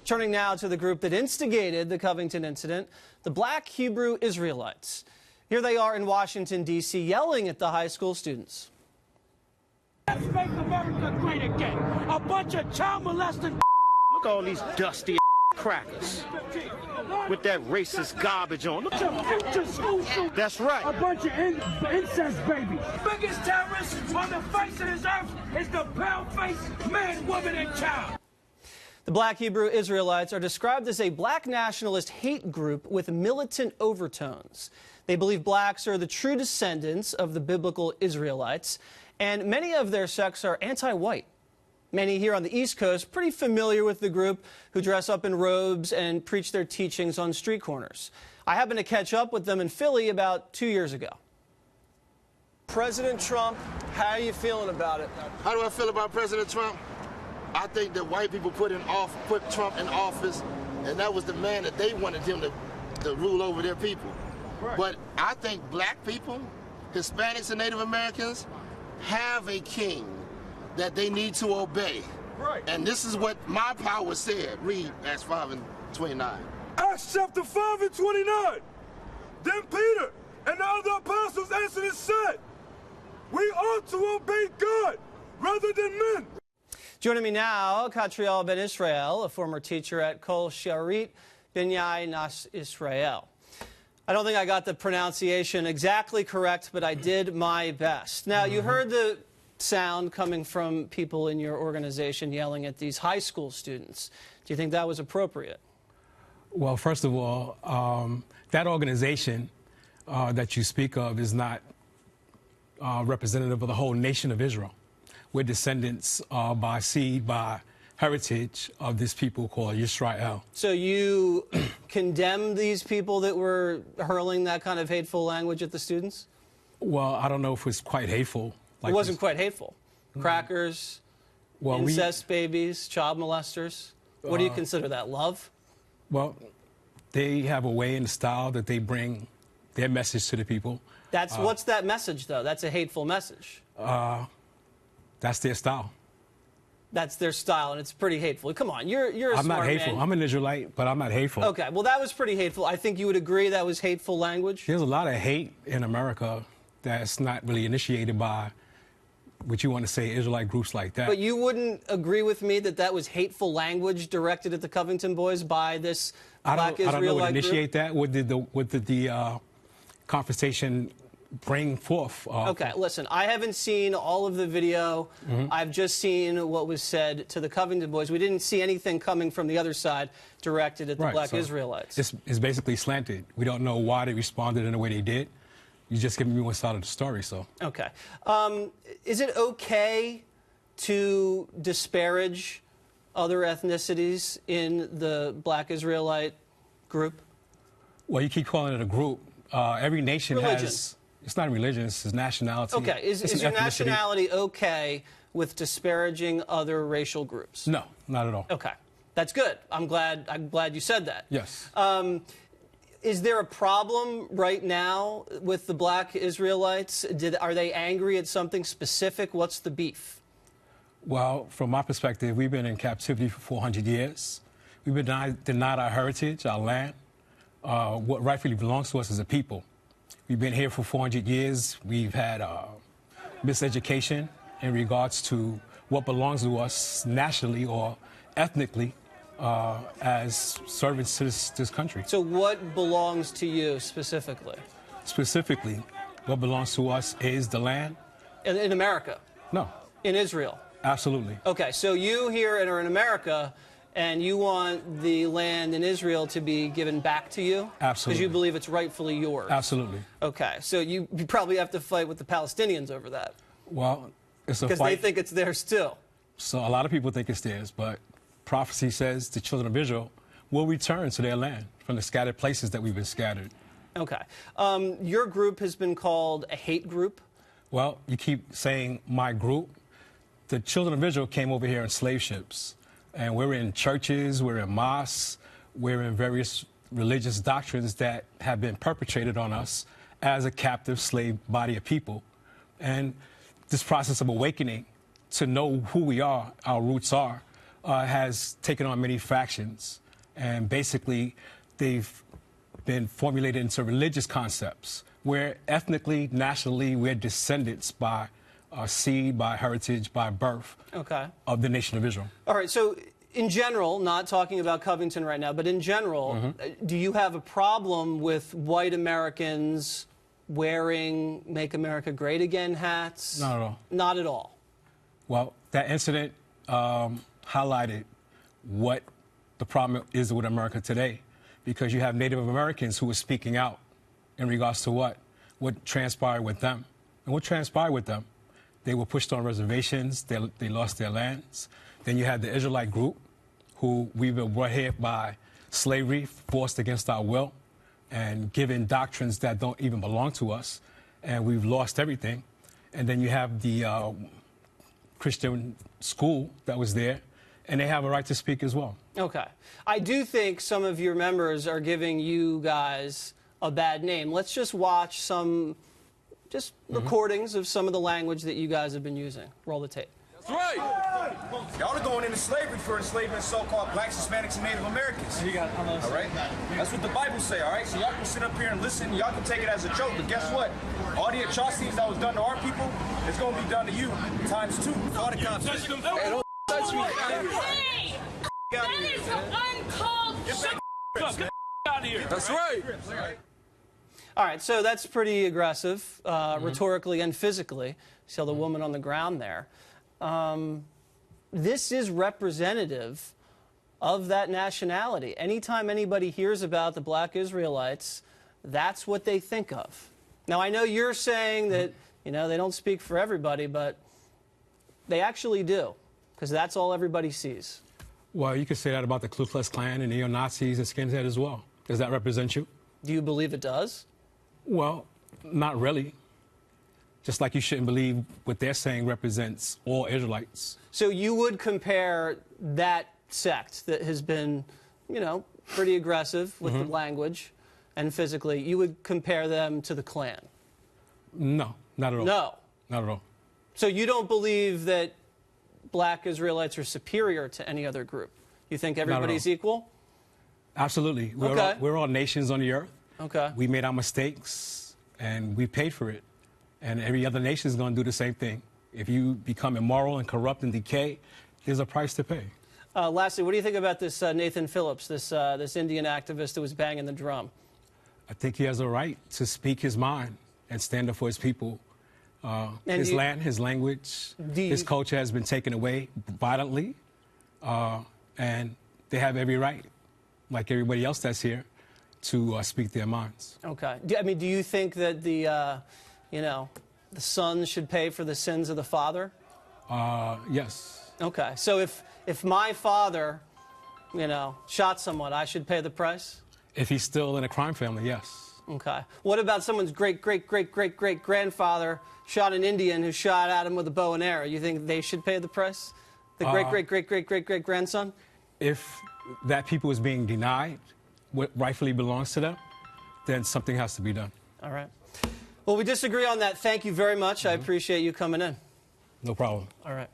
Turning now to the group that instigated the Covington incident, the Black Hebrew Israelites. Here they are in Washington, D.C., yelling at the high school students. Let's make America great again. A bunch of child molesting. Look at all these dusty crackers with that racist garbage on. Look at your future school shooters. That's right. A bunch of incest babies. Biggest terrorist on the face of this earth is the pale-faced man, woman, and child. The Black Hebrew Israelites are described as a black nationalist hate group with militant overtones. They believe blacks are the true descendants of the biblical Israelites, and many of their sects are anti-white. Many here on the East Coast pretty familiar with the group, who dress up in robes and preach their teachings on street corners. I happened to catch up with them in Philly about 2 years ago. President Trump, how are you feeling about it? How do I feel about President Trump? I think that white people put Trump in office, and that was the man that they wanted him to rule over their people. Right. But I think black people, Hispanics and Native Americans have a king that they need to obey. Right. And this is what my power said. Read Acts 5:29. Acts chapter 5:29. Then Peter and the other apostles answered and said, "We ought to obey God rather than men." Joining me now, Kahtriel Ben Yosayf, a former teacher at Kahtriel Ben Yosayf. I don't think I got the pronunciation exactly correct, but I did my best. Now, you heard the sound coming from people in your organization yelling at these high school students. Do you think that was appropriate? Well, first of all, that organization that you speak of is not representative of the whole nation of Israel. We're descendants by seed, by heritage of this people called Israel. So you condemn these people that were hurling that kind of hateful language at the students? Well, I don't know if it's quite hateful. It wasn't quite hateful. Crackers, incest babies, child molesters. What do you consider that, love? Well, they have a way and style that they bring their message to the people. What's that message, though? That's a hateful message. That's their style. That's their style, and it's pretty hateful. Come on, you're a smart man. I'm not hateful. I'm an Israelite, but I'm not hateful. Okay, well, that was pretty hateful. I think you would agree that was hateful language? There's a lot of hate in America that's not really initiated by what you want to say Israelite groups like that. But you wouldn't agree with me that that was hateful language directed at the Covington boys by this Black Israelite group? I don't know what initiate that. What did the confrontation bring forth? Okay, listen, I haven't seen all of the video. I've just seen what was said to the Covington boys. We didn't see anything coming from the other side directed at the Black Israelites. It's basically slanted. We don't know why they responded in the way they did. You just giving me one side of the story, so. Okay. Is it okay to disparage other ethnicities in the Black Israelite group? Well, you keep calling it a group. Every nation has... It's not a religion, it's nationality. Okay, is your nationality okay with disparaging other racial groups? No, not at all. Okay, that's good. I'm glad you said that. Yes. Is there a problem right now with the Black Israelites? Are they angry at something specific? What's the beef? Well, from my perspective, we've been in captivity for 400 years. We've been denied our heritage, our land, what rightfully belongs to us as a people. We've been here for 400 years. We've had miseducation in regards to what belongs to us nationally or ethnically as servants to this country. So what belongs to you specifically? Specifically, what belongs to us is the land. In America? No. In Israel? Absolutely. Okay, so you here are in America, and you want the land in Israel to be given back to you? Absolutely. Because you believe it's rightfully yours? Absolutely. Okay, so you probably have to fight with the Palestinians over that. Well, it's a fight. Because they think it's theirs too. So a lot of people think it's theirs, but prophecy says the children of Israel will return to their land from the scattered places that we've been scattered. Okay. Your group has been called a hate group? Well, you keep saying my group. The children of Israel came over here in slave ships. And we're in churches, we're in mosques, we're in various religious doctrines that have been perpetrated on us as a captive slave body of people. And this process of awakening to know who we are, our roots are, has taken on many factions, and basically they've been formulated into religious concepts where ethnically, nationally, we're descendants by seed, by heritage, by birth of the nation of Israel. All right, so in general, not talking about Covington right now, but in general, do you have a problem with white Americans wearing Make America Great Again hats? Not at all. Not at all. Well, that incident highlighted what the problem is with America today, because you have Native Americans who are speaking out in regards to what transpired with them. And what transpired with them? They were pushed on reservations, they lost their lands. Then you had the Israelite group, who we've been brought here by slavery, forced against our will, and given doctrines that don't even belong to us, and we've lost everything. And then you have the Christian school that was there, and they have a right to speak as well. Okay. I do think some of your members are giving you guys a bad name. Let's just watch some recordings of some of the language that you guys have been using. Roll the tape. That's right. Y'all are going into slavery for enslaving so-called blacks, Hispanics, and Native Americans. All right? That's what the Bible say, all right? So y'all can sit up here and listen. Y'all can take it as a joke, but guess what? All the atrocities that was done to our people is going to be done to you times 2. All the cops. Hey, don't touch me. Hey! That is uncalled shit. Get out of here. That's right. All right, so that's pretty aggressive, rhetorically and physically. See the woman on the ground there. This is representative of that nationality. Anytime anybody hears about the black Israelites, that's what they think of. Now, I know you're saying that, you know, they don't speak for everybody, but they actually do, because that's all everybody sees. Well, you could say that about the Ku Klux Klan and neo-Nazis and skinheads as well. Does that represent you? Do you believe it does? Well, not really. Just like you shouldn't believe what they're saying represents all Israelites. So you would compare that sect that has been, you know, pretty aggressive with the language and physically, you would compare them to the Klan? No, not at all. No? Not at all. So you don't believe that black Israelites are superior to any other group? You think everybody's equal? Absolutely. We're all nations on the earth. Okay. We made our mistakes, and we paid for it. And every other nation is going to do the same thing. If you become immoral and corrupt and decay, there's a price to pay. Lastly, what do you think about this Nathan Phillips, this Indian activist who was banging the drum? I think he has a right to speak his mind and stand up for his people. His land, his language, his culture has been taken away violently, and they have every right, like everybody else that's here, to speak their minds. Okay. I mean, do you think that the son should pay for the sins of the father? Yes. Okay. So if my father, shot someone, I should pay the price? If he's still in a crime family, yes. Okay. What about someone's great-great-great-great-great-grandfather shot an Indian who shot at him with a bow and arrow? You think they should pay the price? The great-great-great-great-great-great-grandson? If that people is being denied what rightfully belongs to them, then something has to be done. All right. Well, we disagree on that. Thank you very much. I appreciate you coming in. No problem. All right.